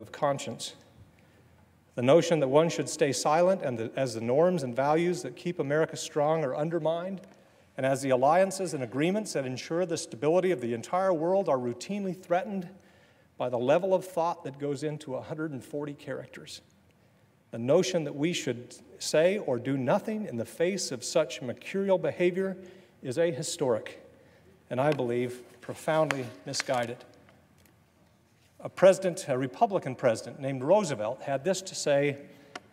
of conscience. The notion that one should stay silent as the norms and values that keep America strong are undermined, and as the alliances and agreements that ensure the stability of the entire world are routinely threatened by the level of thought that goes into 140 characters. The notion that we should say or do nothing in the face of such mercurial behavior is ahistoric, and I believe profoundly misguided. A Republican president named Roosevelt had this to say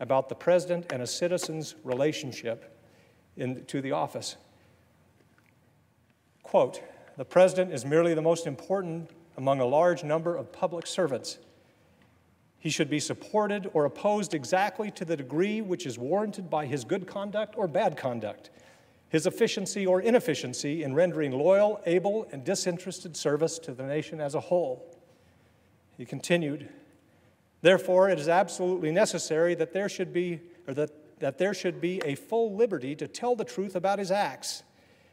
about the president and a citizen's relationship to the office. Quote, "The president is merely the most important among a large number of public servants. He should be supported or opposed exactly to the degree which is warranted by his good conduct or bad conduct, his efficiency or inefficiency in rendering loyal, able, and disinterested service to the nation as a whole." He continued, "Therefore, it is absolutely necessary that there should be a full liberty to tell the truth about his acts.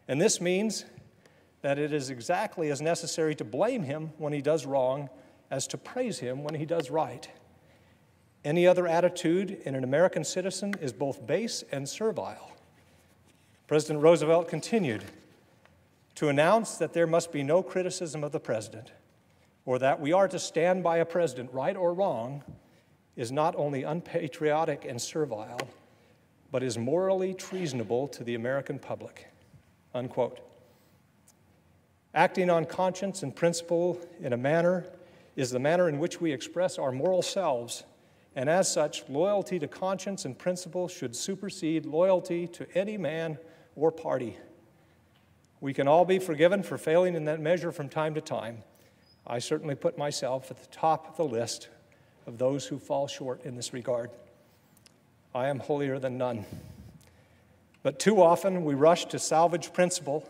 And this means that it is exactly as necessary to blame him when he does wrong as to praise him when he does right. Any other attitude in an American citizen is both base and servile." President Roosevelt continued, "To announce that there must be no criticism of the president, or that we are to stand by a president, right or wrong, is not only unpatriotic and servile, but is morally treasonable to the American public." Unquote. Acting on conscience and principle is the manner in which we express our moral selves, and as such, loyalty to conscience and principle should supersede loyalty to any man or party. We can all be forgiven for failing in that measure from time to time. I certainly put myself at the top of the list of those who fall short in this regard. I am holier than none. But too often we rush to salvage principle,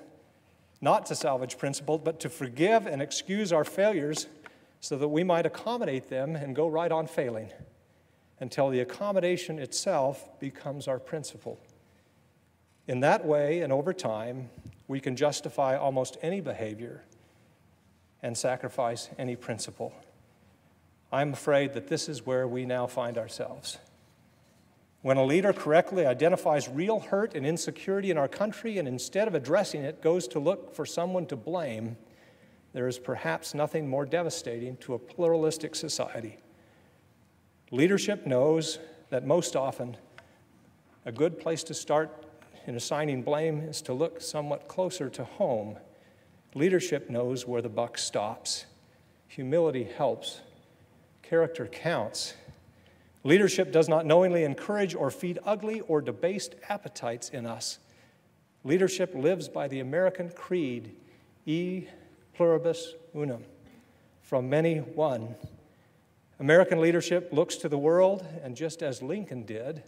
not to salvage principle, but to forgive and excuse our failures so that we might accommodate them and go right on failing until the accommodation itself becomes our principle. In that way and over time, we can justify almost any behavior and sacrifice any principle. I'm afraid that this is where we now find ourselves. When a leader correctly identifies real hurt and insecurity in our country and instead of addressing it goes to look for someone to blame, there is perhaps nothing more devastating to a pluralistic society. Leadership knows that most often a good place to start in assigning blame is to look somewhat closer to home. Leadership knows where the buck stops. Humility helps. Character counts. Leadership does not knowingly encourage or feed ugly or debased appetites in us. Leadership lives by the American creed, e pluribus unum, from many one. American leadership looks to the world and, just as Lincoln did,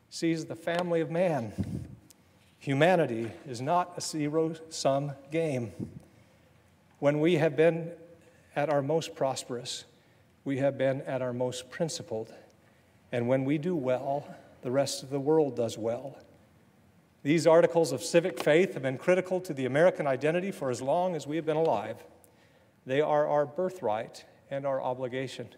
sees the family of man. Humanity is not a zero-sum game. When we have been at our most prosperous, we have been at our most principled. And when we do well, the rest of the world does well. These articles of civic faith have been critical to the American identity for as long as we have been alive. They are our birthright and our obligation.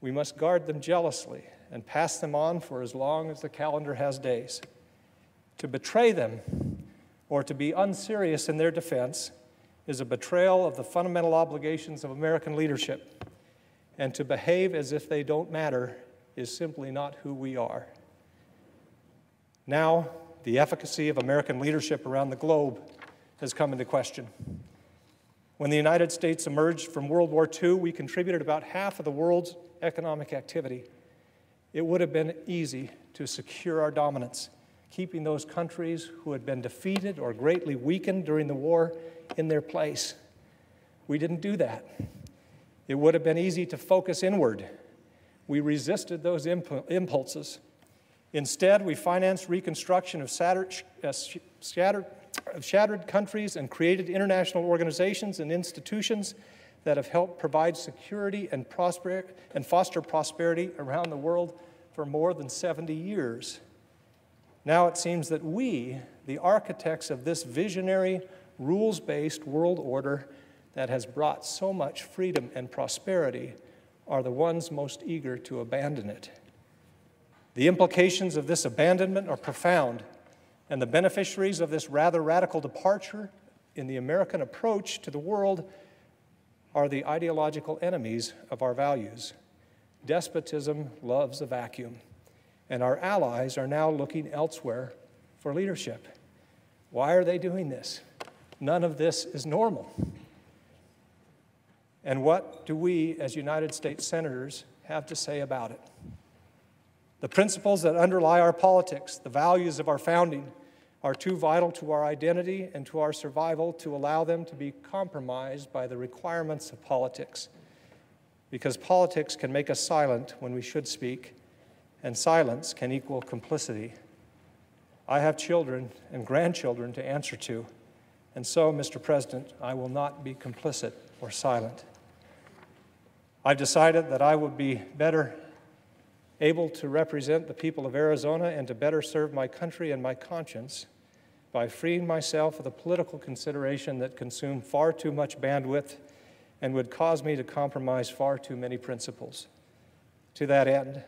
We must guard them jealously and pass them on for as long as the calendar has days. To betray them or to be unserious in their defense is a betrayal of the fundamental obligations of American leadership, and to behave as if they don't matter is simply not who we are. Now, the efficacy of American leadership around the globe has come into question. When the United States emerged from World War II, we contributed about half of the world's economic activity. It would have been easy to secure our dominance, keeping those countries who had been defeated or greatly weakened during the war in their place. We didn't do that. It would have been easy to focus inward. We resisted those impulses. Instead, we financed reconstruction of shattered countries and created international organizations and institutions that have helped provide security and foster prosperity around the world for more than 70 years. Now it seems that we, the architects of this visionary, rules-based world order that has brought so much freedom and prosperity, are the ones most eager to abandon it. The implications of this abandonment are profound, and the beneficiaries of this rather radical departure in the American approach to the world are the ideological enemies of our values. Despotism loves a vacuum, and our allies are now looking elsewhere for leadership. Why are they doing this? None of this is normal. And what do we, as United States senators, have to say about it? The principles that underlie our politics, the values of our founding, are too vital to our identity and to our survival to allow them to be compromised by the requirements of politics. Because politics can make us silent when we should speak, and silence can equal complicity. I have children and grandchildren to answer to, and so, Mr. President, I will not be complicit or silent. I've decided that I would be better able to represent the people of Arizona and to better serve my country and my conscience by freeing myself of the political consideration that consumed far too much bandwidth and would cause me to compromise far too many principles. To that end,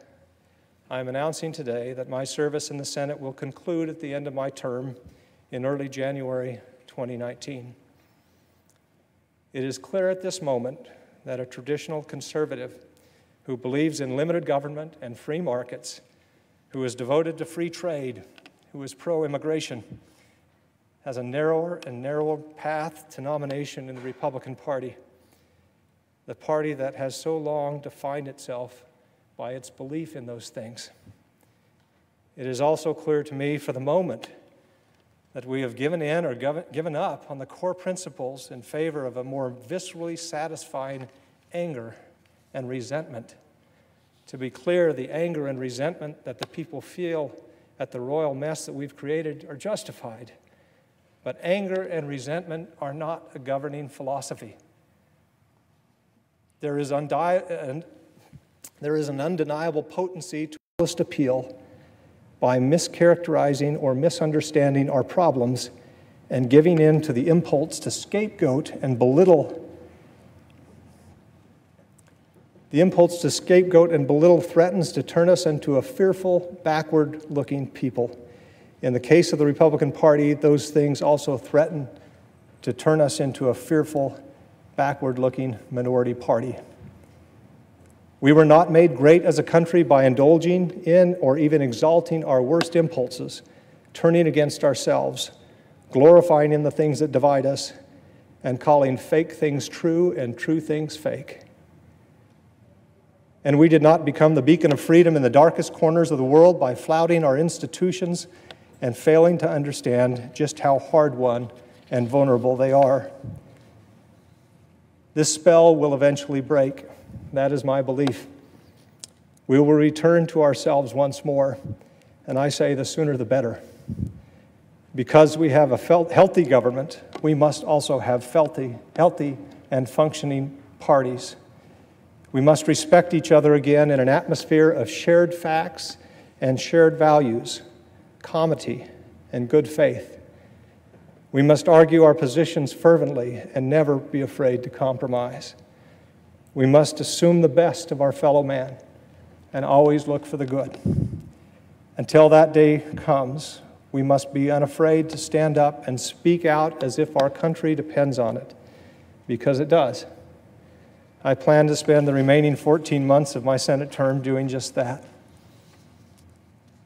I am announcing today that my service in the Senate will conclude at the end of my term in early January 2019. It is clear at this moment that a traditional conservative who believes in limited government and free markets, who is devoted to free trade, who is pro-immigration, has a narrower and narrower path to nomination in the Republican Party, the party that has so long defined itself by its belief in those things. It is also clear to me for the moment that we have given in or given up on the core principles in favor of a more viscerally satisfying anger and resentment. To be clear, the anger and resentment that the people feel at the royal mess that we've created are justified. But anger and resentment are not a governing philosophy. There is an undeniable potency to populist appeal by mischaracterizing or misunderstanding our problems and giving in to the impulse to scapegoat and belittle. The impulse to scapegoat and belittle threatens to turn us into a fearful, backward-looking people. In the case of the Republican Party, those things also threaten to turn us into a fearful, backward-looking minority party. We were not made great as a country by indulging in or even exalting our worst impulses, turning against ourselves, glorifying in the things that divide us, and calling fake things true and true things fake. And we did not become the beacon of freedom in the darkest corners of the world by flouting our institutions and failing to understand just how hard-won and vulnerable they are. This spell will eventually break. That is my belief. We will return to ourselves once more, and I say the sooner the better. Because we have a healthy government, we must also have healthy and functioning parties. We must respect each other again in an atmosphere of shared facts and shared values, comity and good faith. We must argue our positions fervently and never be afraid to compromise. We must assume the best of our fellow man and always look for the good. Until that day comes, we must be unafraid to stand up and speak out as if our country depends on it, because it does. I plan to spend the remaining 14 months of my Senate term doing just that.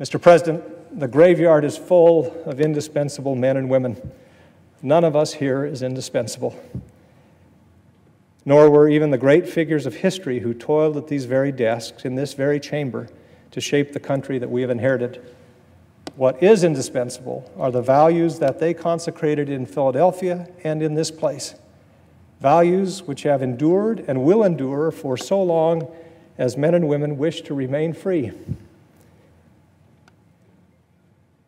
Mr. President, the graveyard is full of indispensable men and women. None of us here is indispensable. Nor were even the great figures of history who toiled at these very desks in this very chamber to shape the country that we have inherited. What is indispensable are the values that they consecrated in Philadelphia and in this place. Values which have endured and will endure for so long as men and women wish to remain free.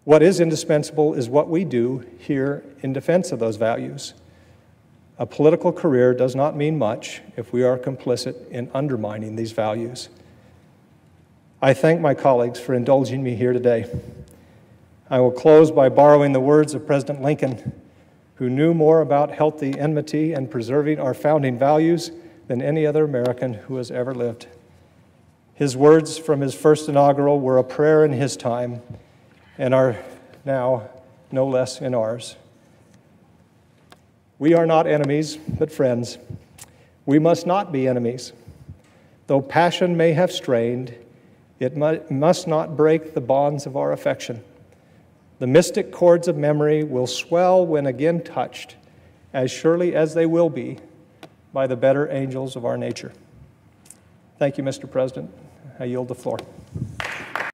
What is indispensable is what we do here in defense of those values. A political career does not mean much if we are complicit in undermining these values. I thank my colleagues for indulging me here today. I will close by borrowing the words of President Lincoln, who knew more about healthy enmity and preserving our founding values than any other American who has ever lived. His words from his first inaugural were a prayer in his time and are now no less in ours. We are not enemies, but friends. We must not be enemies. Though passion may have strained, it must not break the bonds of our affection. The mystic chords of memory will swell when again touched, as surely as they will be by the better angels of our nature. Thank you, Mr. President. I yield the floor.